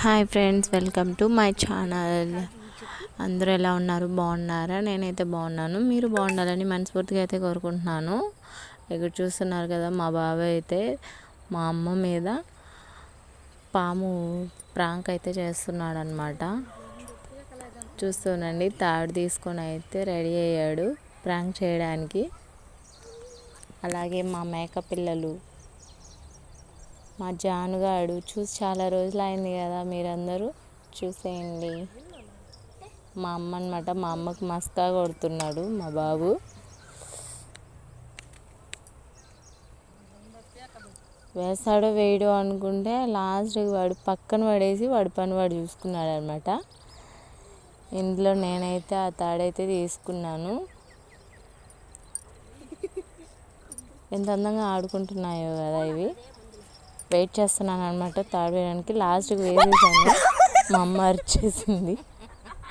Hi friends, welcome to my channel. అందరూ ఎలా ఉన్నారు? బాగున్నారా? నేనైతే బాగున్నాను. మీరు బాగుండాలని మనస్ఫూర్తిగా అయితే కోరుకుంటున్నాను. ఇక్కడ చూస్తున్నారు కదా, మా బాబాయ్ అయితే మా అమ్మ మీద పాము ప్రాంక్ అయితే చేస్తున్నాడు అనమాట. చూస్తూనండి, తాడు తీసుకొని అయితే రెడీ అయ్యాడు ప్రాంక్ చేయడానికి. అలాగే మా మేక పిల్లలు, మా జానుగాడు చూసి చాలా రోజులు అయింది కదా, మీరందరూ చూసేయండి. మా అమ్మ అనమాట, మా అమ్మకు మస్కా కొడుతున్నాడు మా బాబు. వేస్తాడో వేయడో అనుకుంటే లాస్ట్కి వాడు పక్కన పడేసి వాడి పని వాడు చూసుకున్నాడు అనమాట. ఇంట్లో నేనైతే ఆ తాడైతే తీసుకున్నాను. ఎంత అందంగా ఆడుకుంటున్నాయో కదా ఇవి. వెయిట్ చేస్తున్నాను అనమాట తాడు వేయడానికి. లాస్ట్కి వేసేసాను, మా అమ్మ అరిచేసింది.